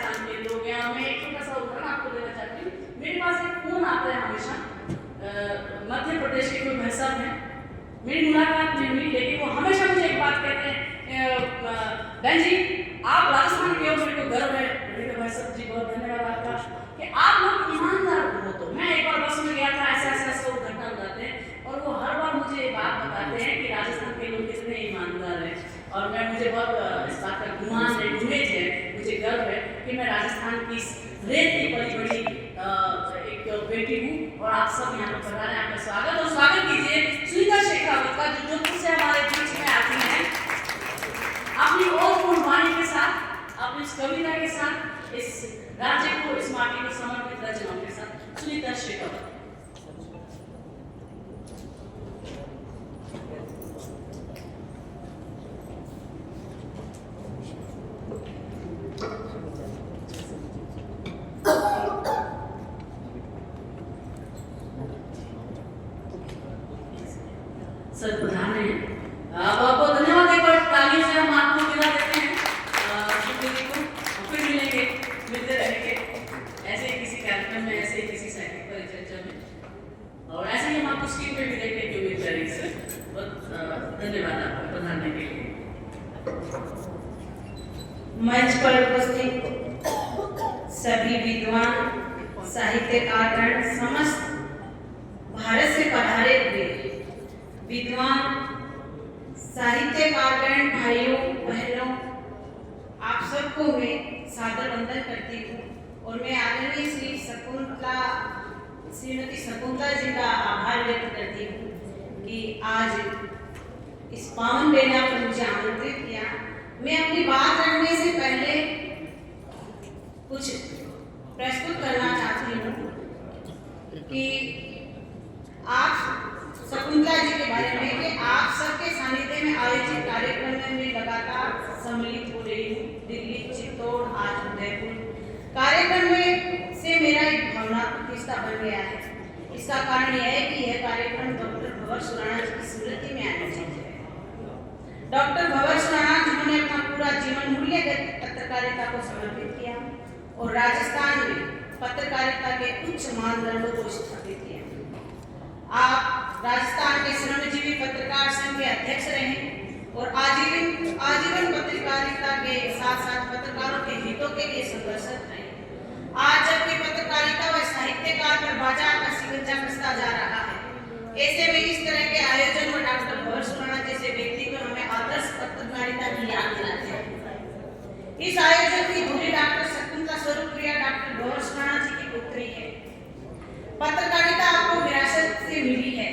राजस्थान के लोग हैं। और मैं एक छोटा सा उदाहरण आपको देना चाहती हूँ। मेरे पास एक फोन आता है हमेशा, मध्य प्रदेश के कोई भाई साहब हैं, मेरी मुलाकात नहीं हुई, लेकिन वो हमेशा मुझे एक बात कहते हैं, बहन जी आप राजस्थान के हो, मेरे को गर्व है। मेरे भाई साहब जी बहुत धन्यवाद आपका कि आप लोग ईमानदार हो। तो मैं एक बार बस में गया था, ऐसा घटना हो जाते हैं और वो हर बार मुझे ये बात बताते हैं कि राजस्थान के लोग कितने ईमानदार हैं। और मुझे बहुत इस बात का गुमान है, उम्मीद है, मुझे गर्व है कि मैं राजस्थान की रेत की बड़ी बड़ी एक बेटी हूँ। और आप सब यहाँ पर पधारे, आपका स्वागत। और स्वागत कीजिए सुनीता शेखावत का, जो जोधपुर से हमारे बीच में आती हैं अपनी और वाणी के साथ, अपनी इस कविता के साथ, इस राज्य को, इस माटी को समर्पित रचनाओं के साथ। सुनीता शेखावत। सर प्रधान है, बहुत बहुत धन्यवाद। एक बार तालियों से हम आपको विदा देते हैं। शुक्रिया को फिर मिलेंगे, मिलते रहेंगे ऐसे ही किसी कार्यक्रम में, ऐसे ही किसी साहित्यिक परिचर्चा में, और ऐसे ही हम आपको स्क्रीन पे भी देखने की उम्मीद करेंगे। सर बहुत धन्यवाद आपको पधारने के लिए। मंच पर उपस्थित सभी विद्वान साहित्यकार, समस्त भारत से पधारे हुए विद्वान साहित्यकार भाइयों बहनों, आप सबको मैं सादर वंदन करती हूँ। और मैं आदरणीय श्रीमती शकुंतला जी का आभार व्यक्त करती हूँ कि आज इस पावन बेला पर मुझे आमंत्रित किया। मैं अपनी बात रखने से पहले कुछ प्रस्तुत करना चाहती हूँ कि आप शकुंतला जी के बारे में, कि आप सबके सानिध्य में आयोजित कार्यक्रम में मैं लगातार सम्मिलित हो रही हूँ। दिल्ली, चित्तौड़, आज उदयपुर कार्यक्रम में से मेरा एक भावनात्मक रिश्ता बन गया है। इसका कारण यह है कि यह कार्यक्रम डॉक्टर भंवर सुराणा जी की स्मृति में आयोजित है। डॉक्टर भंवर सुराणा जिन्होंने अपना पूरा जीवन मूल्यगत पत्रकारिता को समर्पित किया और राजस्थान में पत्रकारिता के उच्च मानदंडों को स्थापित किया। आप राजस्थान के श्रमजीवी पत्रकार संघ के अध्यक्ष रहे और आजीवन पत्रकारिता के साथ साथ पत्रकारों के हितों के लिए संघर्षरत रहे। आज जबकि पत्रकारिता व साहित्यकार पर बाजार का शिकंजा कसता जा रहा है, ऐसे में इस तरह के आयोजन में डॉक्टर भंवर सुराणा जैसे व्यक्ति को हमें आदर्श पत्रकारिता की याद दिलाते हैं। इस आयोजन की धुरी डॉक्टर शकुंतला स्वरूपप्रिया डॉक्टर भंवर सुराणा जी की पुत्री है। पत्रकारिता आपको विरासत से मिली है।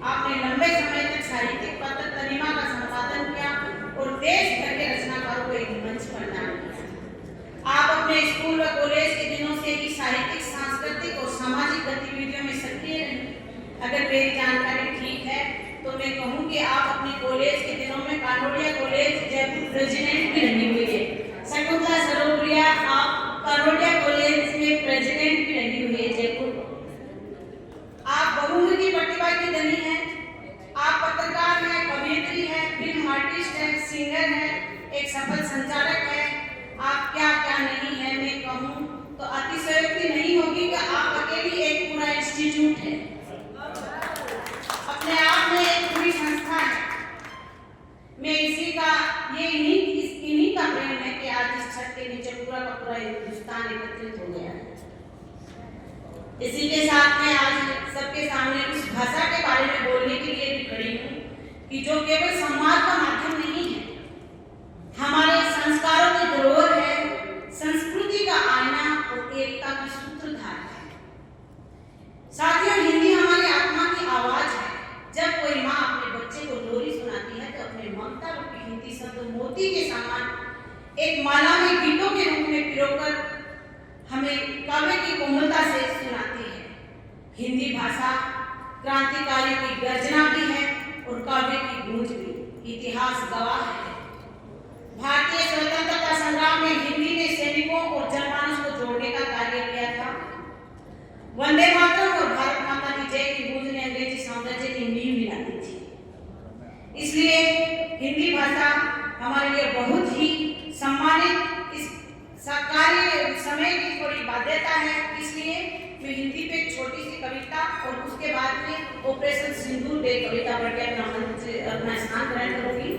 आपने लंबे समय तक साहित्यिक पत्र तनिमा का संपादन किया और देश भर के रचनाकारों को एक मंच प्रदान किया। आप अपने स्कूल व कॉलेज के दिनों से ही साहित्यिक, सांस्कृतिक और सामाजिक गतिविधियों में सक्रिय रही। अगर मेरी जानकारी ठीक है तो मैं कहूँ कि आप अपने कॉलेज के दिनों में कानोड़िया कॉलेज जयपुर प्रेसिडेंट भी रही हुई है। शकुंतला स्वरूपप्रिया, आप कानोड़िया कॉलेज में प्रेसिडेंट भी रही हुई है जयपुर। आप बहुमुखी प्रतिभा की धनी हैं। आप पत्रकार हैं, कवयित्री हैं, फिल्म आर्टिस्ट हैं, सिंगर हैं, एक सफल संचालक हैं। आप क्या क्या नहीं है, मैं कहूँ तो अतिशयोक्ति नहीं होगी कि आप अकेली एक पूरा इंस्टीट्यूट है, अपने आप में एक पूरी संस्था है। मैं इसी का इन्हीं का प्रेम है कि आज इस छत के नीचे पूरा का पूरा हिंदुस्तान एकत्रित हो गया है। इसी के साथ मैं आज सबके सामने उस भाषा के बारे में बोलने के लिए भी खड़ी हूँ कि जो केवल संवाद का माध्यम नहीं है, हमारे संस्कारों की धरोहर है, संस्कृति का आईना और एकता की सूत्रधार है। साथियों, हिंदी हमारी आत्मा की आवाज है। जब कोई माँ अपने बच्चे को लोरी सुनाती है तो अपने ममता रूपी हिंदी शब्द मोती के समान एक माला में गीतों के रूप में पिरोकर हमें काव्य की कोमलता से सुनाती है। हिंदी भाषा क्रांतिकारी की गर्जना भी है और काव्य की गूंज भी। इतिहास गवाह है, भारतीय स्वतंत्रता संग्राम में हिंदी ने सैनिकों और जनमानस को जोड़ने का कार्य किया था। वंदे मातरम और भारत माता की जय की गूंज ने अंग्रेजी साम्राज्य की नींव मिला दी थी। इसलिए हिंदी भाषा हमारे लिए बहुत ही सम्मानित इस कार्य समय की थोड़ी बाध्यता है, इसलिए मैं हिंदी पे एक छोटी सी कविता और उसके बाद में ऑपरेशन सिंदूर पे कविता पढ़ के अपना स्थान ग्रहण करूंगी।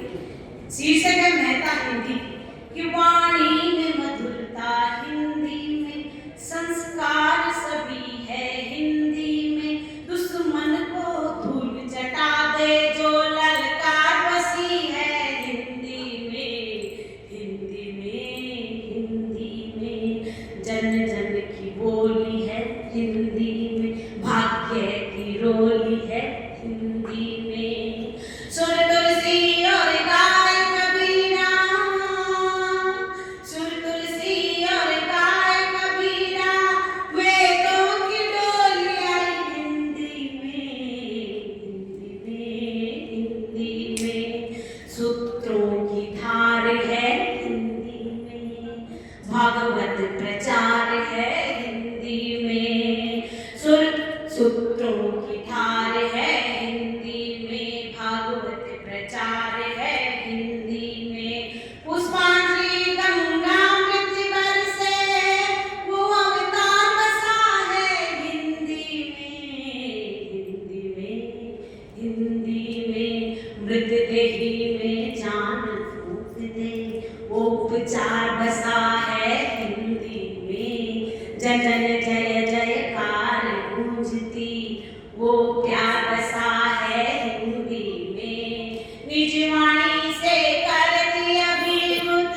शीर्षक है मेहता हिंदी कि वाणी में मधुरता हिंदी में, संस्कार सभी है हिंदी में, दुश्मन को धूल चटा दे जो ललकार बसी है हिंदी में, हिंदी में, हिंदी में, जन जन की बोली है हिंदी में, भाग्य की रोली है हिंदी में। सुर तुलसी और गाय कबीरा, सुर तुलसी और गाय कबीरा, वेदों की डोली आई हिंदी में, हिंदी में, सूत्रों की धार है हिंदी में, भागवत प्रचार है हिंदी में, सूत्रों की धार है हिंदी में, भागवत प्रचार है हिंदी में, पुष्पांजलि गंगामृत बरसे वो अवतार बसा है हिंदी में, हिंदी में, हिंदी में, मृतदेही में जान फूंक दे वो उपचार बसा है हिंदी में, जन जन जय जयकार गूंजती वो प्यार बसा है हिंदी में, निज वाणी से कर दी अभिभूत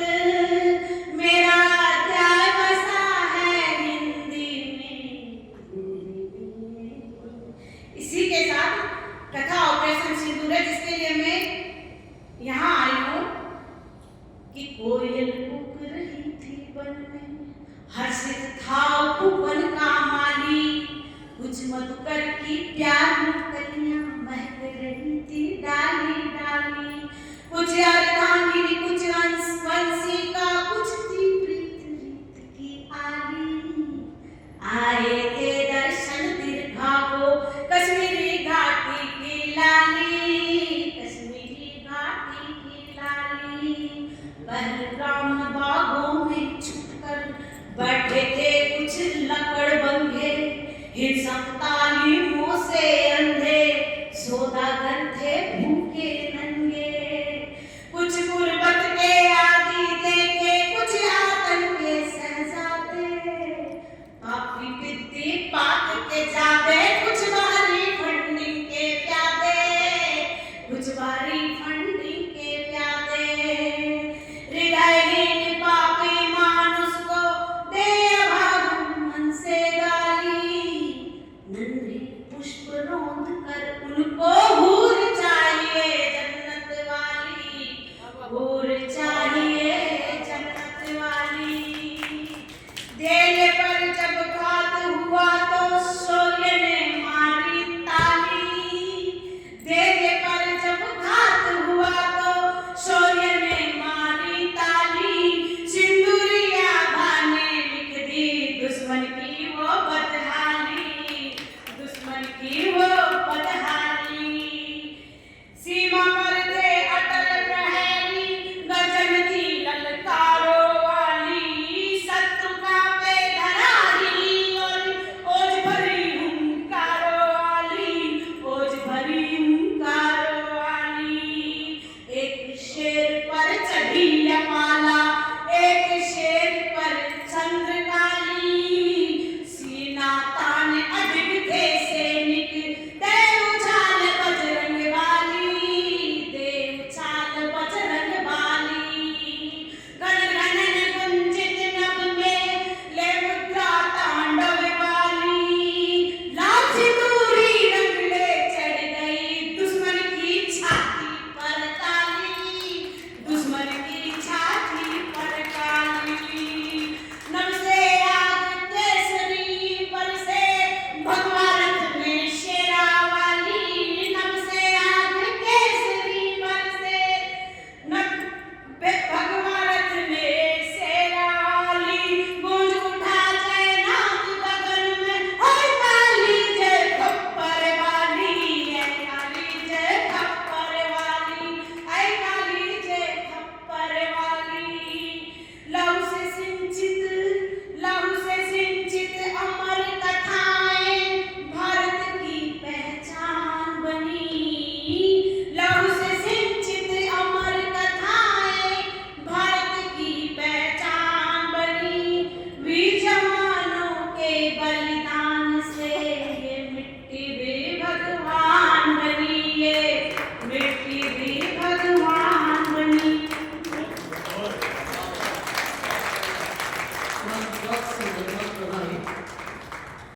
मेरा अध्याय बसा है हिंदी में। इसी के साथ कथा ऑपरेशन सिंदूर है, जिसके लिए मैं यहाँ आई हूँ कि कोयल कूक रही थी वन में, हर्षित था उपवन का माली, कुछ मधुकर की प्यारी कलियां महक रही थी डाली डाली, कुछ अर्धांगिनी कुछ वंशिका, कुछ थी प्रीत रीत की आली, आए थे दर्शन दीर्घा को कश्मीरी घाटी की लाली, कश्मीरी घाटी की लाली, पहलगाम बागों में छुपकर बैठे थे कुछ लकड़बंगे, हिंसक तालीमों से अंधे सौदागर थे